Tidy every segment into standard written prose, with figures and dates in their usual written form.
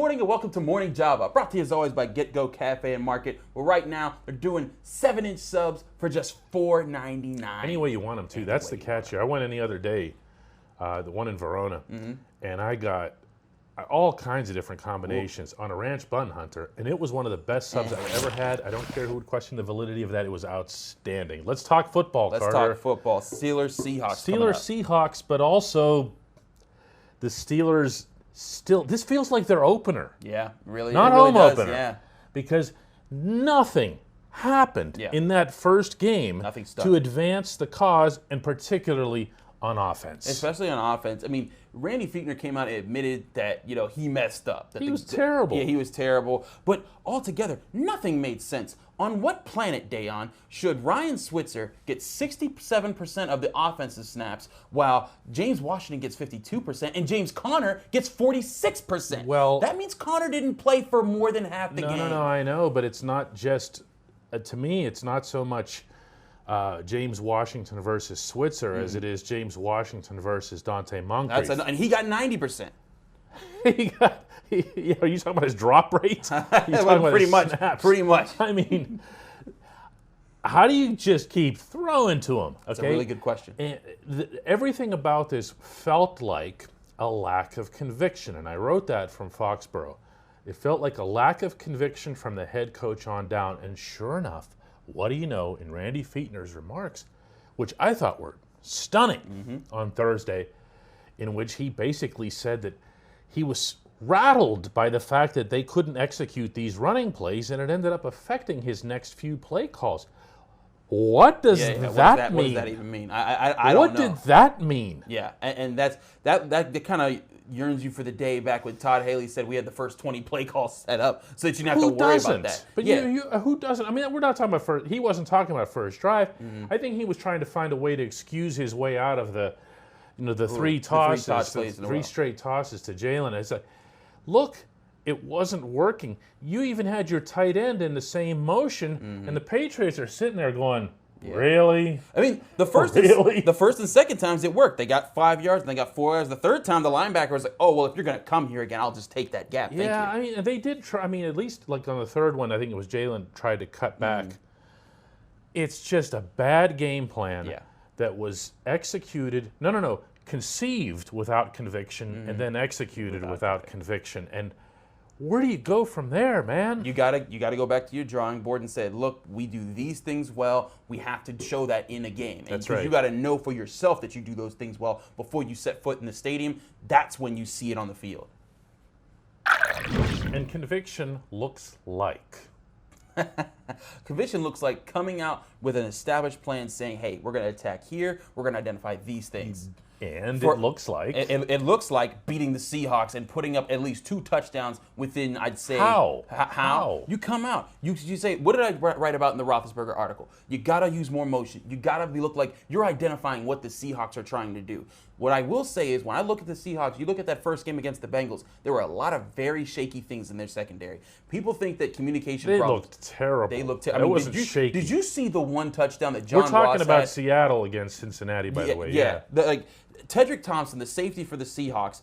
morning and welcome to Morning Java, brought to you as always by Get Go Cafe and Market, where right now they're doing 7-inch subs for just $4.99. Any way you want them to. That's the catch here. I went in the other day, the one in Verona, and I got all kinds of different combinations on a ranch bun hunter, and it was one of the best subs I've ever had. I don't care who would question the validity of that. It was outstanding. Let's talk football, Carter. Let's talk football. Steelers, Seahawks. Seahawks, but also the Steelers still, this feels like their opener. Yeah, really. Not it really home does, opener. Yeah. Because nothing happened in that first game to advance the cause, and particularly on offense. Especially on offense. I mean, Randy Fichtner came out and admitted that, he messed up. That he was terrible. Yeah, he was terrible. But altogether, nothing made sense. On what planet, Dayon, should Ryan Switzer get 67% of the offensive snaps while James Washington gets 52% and James Conner gets 46%? Well, that means Conner didn't play for more than half the game. No, I know, but it's not just, to me, it's not so much James Washington versus Switzer as it is James Washington versus Dante Moncrief. And he got 90%. Are you talking about his drop rate? Pretty much. I mean, how do you just keep throwing to him? That's a really good question. And everything about this felt like a lack of conviction, and I wrote that from Foxborough. It felt like a lack of conviction from the head coach on down, and sure enough, what do you know, in Randy Fichtner's remarks, which I thought were stunning on Thursday, in which he basically said that he was rattled by the fact that they couldn't execute these running plays, and it ended up affecting his next few play calls. What does that mean? What does that even mean? I don't know. What did that mean? Yeah, and that kind of yearns you for the day back when Todd Haley said we had the first 20 play calls set up so that you didn't have to worry about that. But who doesn't? I mean, we're not talking about first. He wasn't talking about first drive. I think he was trying to find a way to excuse his way out of the three straight tosses to Jalen. It's like, look, it wasn't working. You even had your tight end in the same motion, and the Patriots are sitting there going, really? I mean, the first and second times it worked. They got 5 yards and they got 4 yards. The third time, the linebacker was like, oh, well, if you're going to come here again, I'll just take that gap. Thank you. I mean, they did try. I mean, at least like on the third one, I think it was Jalen tried to cut back. It's just a bad game plan that was executed. Conceived without conviction and then executed without conviction. And where do you go from there, man? You gotta go back to your drawing board and say, look, we do these things well. We have to show that in a game. That's right. You got to know for yourself that you do those things well before you set foot in the stadium. That's when you see it on the field. And conviction looks like. Conviction looks like coming out with an established plan saying, hey, we're going to attack here. We're going to identify these things. And it looks like. It looks like beating the Seahawks and putting up at least 2 touchdowns within, I'd say. How? You come out. You say, what did I write about in the Roethlisberger article? You got to use more motion. You got to look like you're identifying what the Seahawks are trying to do. What I will say is when I look at the Seahawks, you look at that first game against the Bengals, there were a lot of very shaky things in their secondary. People think that communication problems. They looked terrible. They looked terrible. It wasn't shaky. Did you see the one touchdown that John Ross had? We're talking about Seattle against Cincinnati, by the way. Yeah. Tedrick Thompson, the safety for the Seahawks,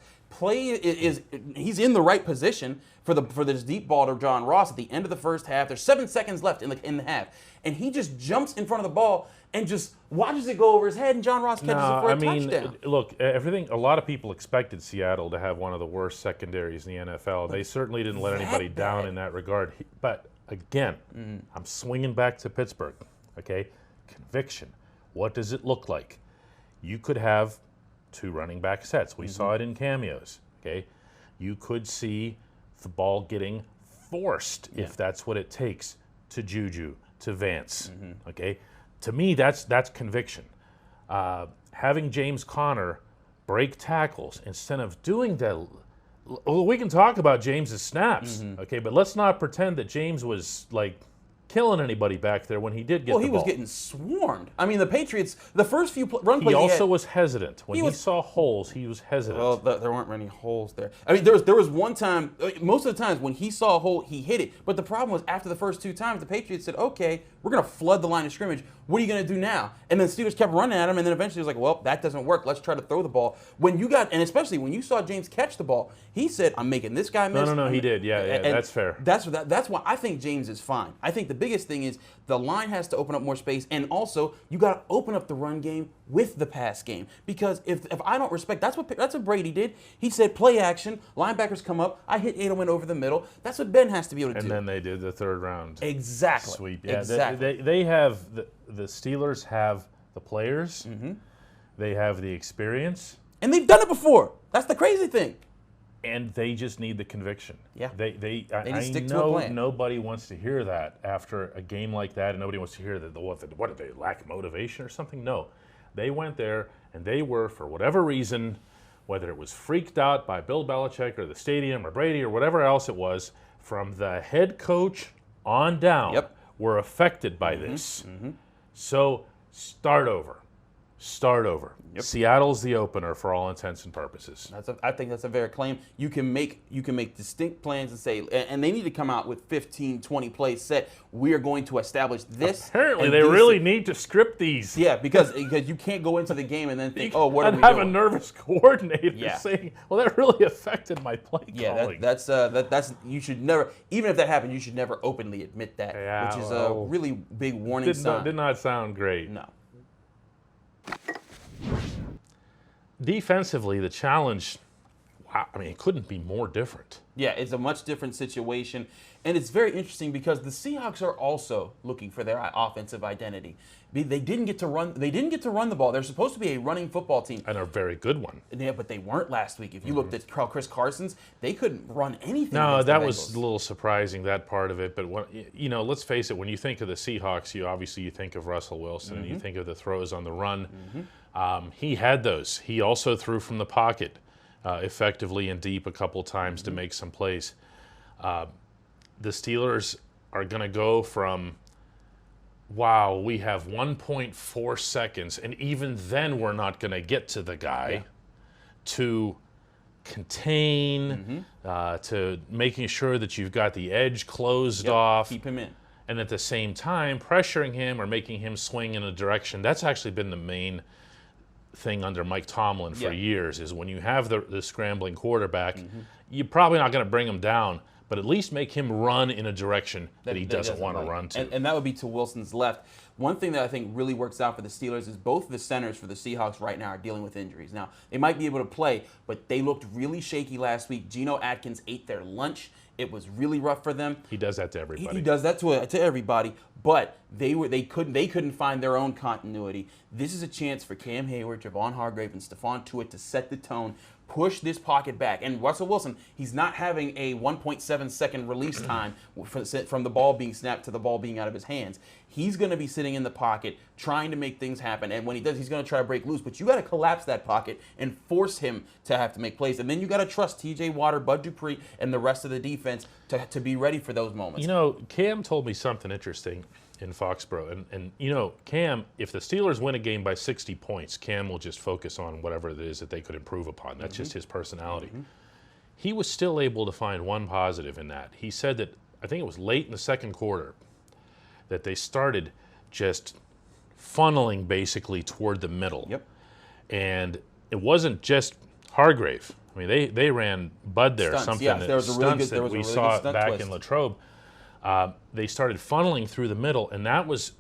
he's in the right position for this deep ball to John Ross at the end of the first half. There's 7 seconds left in the half, and he just jumps in front of the ball and just watches it go over his head, and John Ross catches it for a touchdown. Look, a lot of people expected Seattle to have one of the worst secondaries in the NFL. They certainly didn't let anybody down in that regard. But again, I'm swinging back to Pittsburgh. Okay, conviction. What does it look like? You could have 2 running back sets. We saw it in cameos. Okay, you could see the ball getting forced if that's what it takes to Juju, to Vance. Okay, to me that's conviction. Having James Conner break tackles instead of doing that. We can talk about James's snaps. Okay, but let's not pretend that James was like killing anybody back there when he did get the ball. Well, he was getting swarmed. I mean, the Patriots, the first few run plays he also was hesitant. When he saw holes, he was hesitant. Well, there weren't many holes there. I mean, there was one time, most of the times when he saw a hole, he hit it. But the problem was after the first 2 times, the Patriots said, okay, we're going to flood the line of scrimmage. What are you going to do now? And then Steelers kept running at him, and then eventually it was like, well, that doesn't work. Let's try to throw the ball. And especially when you saw James catch the ball, he said, I'm making this guy miss. No, he did. Yeah, that's fair. That's why I think James is fine. I think the biggest thing is the line has to open up more space, and also you got to open up the run game with the pass game. Because if I don't respect, that's what Brady did. He said play action, linebackers come up, I hit Edelman over the middle. That's what Ben has to be able to do. And then they did the third round. Exactly. Sweep. Yeah, exactly. They have the Steelers have the players. Mm-hmm. They have the experience. And they've done it before. That's the crazy thing. And they just need the conviction. Yeah. They need to stick to a plan. Nobody wants to hear that after a game like that, and nobody wants to hear that. What did they lack motivation or something? No. They went there, and they were, for whatever reason, whether it was freaked out by Bill Belichick or the stadium or Brady or whatever else it was, from the head coach on down, were affected by this. Mm-hmm. So start over. Yep. Seattle's the opener for all intents and purposes. I think that's a fair claim. You can make distinct plans and say, and they need to come out with 15, 20 plays set. We are going to establish this. Apparently, they really need to script these. Yeah, because you can't go into the game and then think, what are we doing? And have a nervous coordinator saying, well, that really affected my play calling. That's you should never, even if that happened, you should never openly admit that, which is a really big warning sign. Did not sound great. No. Defensively, the challenge, it couldn't be more different. Yeah, it's a much different situation. And it's very interesting because the Seahawks are also looking for their offensive identity. They didn't get to run the ball. They're supposed to be a running football team. And a very good one. Yeah, but they weren't last week. If you looked at Chris Carson's, they couldn't run anything. No, that was a little surprising, that part of it. But let's face it, when you think of the Seahawks, you think of Russell Wilson, and you think of the throws on the run. He had those. He also threw from the pocket effectively and deep a couple times to make some plays. The Steelers are going to go from, we have 1.4 seconds, and even then we're not going to get to the guy, to contain, to making sure that you've got the edge closed off. Keep him in. And at the same time, pressuring him or making him swing in a direction. That's actually been the main thing under Mike Tomlin for years, is when you have the scrambling quarterback, you're probably not going to bring him down, but at least make him run in a direction that he doesn't want to run to. And that would be to Wilson's left. One thing that I think really works out for the Steelers is both the centers for the Seahawks right now are dealing with injuries. Now, they might be able to play, but they looked really shaky last week. Geno Atkins ate their lunch. It was really rough for them. He does that to everybody. He does that to everybody, but they couldn't find their own continuity. This is a chance for Cam Hayward, Javon Hargrave, and Stephon Tuitt to set the tone, push this pocket back. And Russell Wilson, he's not having a 1.7 second release time from the ball being snapped to the ball being out of his hands. He's going to be sitting in the pocket trying to make things happen. And when he does, he's going to try to break loose. But you got to collapse that pocket and force him to have to make plays. And then you got to trust T.J. Watt, Bud Dupree, and the rest of the defense to be ready for those moments. Cam told me something interesting in Foxborough. And Cam, if the Steelers win a game by 60 points, Cam will just focus on whatever it is that they could improve upon. That's just his personality. He was still able to find one positive in that. He said that, I think it was late in the second quarter, that they started just funneling basically toward the middle. Yep. And it wasn't just Hargrave. I mean, they ran Bud there, stunts, something there was a really good, that we saw back in Latrobe. They started funneling through the middle, and that was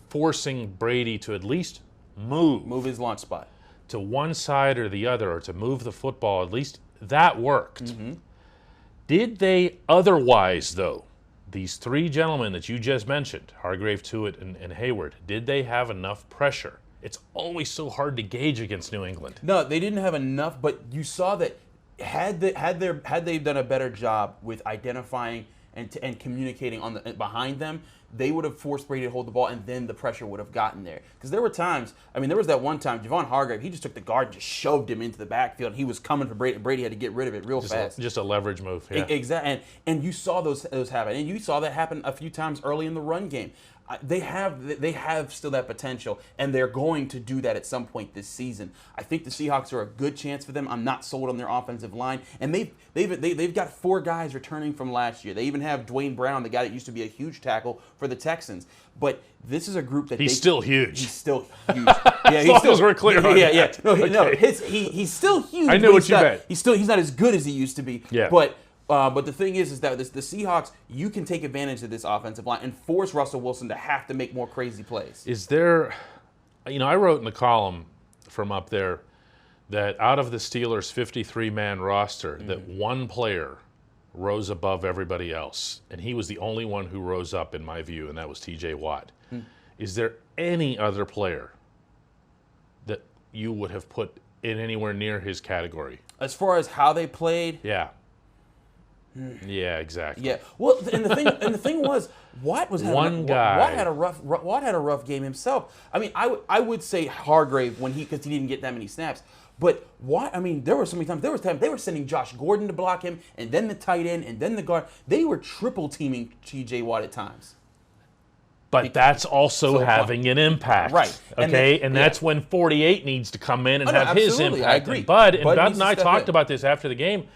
forcing Brady to at least move his launch spot to one side or the other, or to move the football. At least that worked. Did they otherwise, though? These three gentlemen that you just mentioned, Hargrave, Tuitt, and Hayward, did they have enough pressure? It's always so hard to gauge against New England. No, they didn't have enough, but you saw that had they done a better job with identifying and communicating on the behind them, they would have forced Brady to hold the ball, and then the pressure would have gotten there. Because there were times, I mean, there was that one time, Javon Hargrave, he just took the guard and just shoved him into the backfield, and he was coming for Brady. Brady had to get rid of it real fast. Just a leverage move. Yeah. Exactly. And you saw those happen. And you saw that happen a few times early in the run game. They have still that potential, and they're going to do that at some point this season. I think the Seahawks are a good chance for them. I'm not sold on their offensive line, and they've got 4 guys returning from last year. They even have Dwayne Brown, the guy that used to be a huge tackle for the Texans. But this is a group that he's still huge. He's still huge. Yeah, as long as we're clear on that. Yeah. No, he's still huge. I know what you meant. He's not as good as he used to be. Yeah. But the thing is that the Seahawks, you can take advantage of this offensive line and force Russell Wilson to have to make more crazy plays. Is there, I wrote in the column from up there that out of the Steelers' 53-man roster, that one player rose above everybody else, and he was the only one who rose up, in my view, and that was T.J. Watt. Is there any other player that you would have put in anywhere near his category? As far as how they played? Yeah. Yeah, exactly. Yeah. Well, and the thing was, Watt was one guy. Watt had a rough game himself. I mean, I would say Hargrave because he didn't get that many snaps. But Watt, I mean, there were so many times. There was times they were sending Josh Gordon to block him, and then the tight end, and then the guard. They were triple teaming T.J. Watt at times. But that's also having an impact. Right. Okay? And that's when 48 needs to come in and have his impact. I agree. And Bud and I talked about this after the game.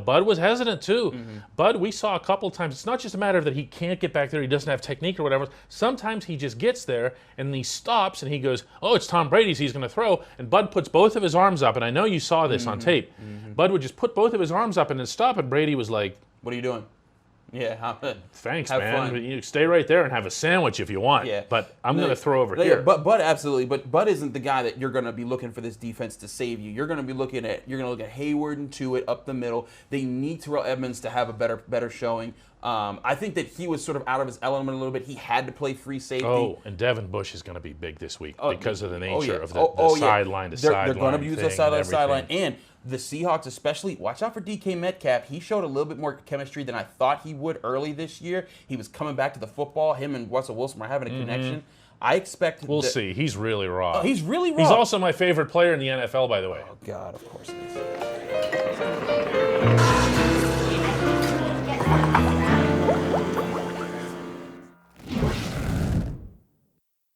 Bud was hesitant too. Bud, we saw a couple times. It's not just a matter of that he can't get back there, he doesn't have technique or whatever. Sometimes he just gets there and he stops and he goes, oh, it's Tom Brady's, he's going to throw. And Bud puts both of his arms up, and I know you saw this on tape. Bud would just put both of his arms up and then stop, and Brady was like, what are you doing? Yeah, thanks, man. You stay right there and have a sandwich if you want. Yeah. But I'm going to throw over here. Bud absolutely. But Bud isn't the guy that you're going to be looking for this defense to save you. You're going to look at Hayward and Tuitt up the middle. They need Terrell Edmonds to have a better showing. I think that he was sort of out of his element a little bit. He had to play free safety. Oh, and Devin Bush is going to be big this week because of the nature of the sideline to sideline. They're going to use the sideline to sideline. And the Seahawks especially, watch out for DK Metcalf. He showed a little bit more chemistry than I thought he would early this year. He was coming back to the football. Him and Russell Wilson were having a connection. I expect we'll see. He's really raw. He's really raw. He's also my favorite player in the NFL, by the way. Oh, God, of course he is.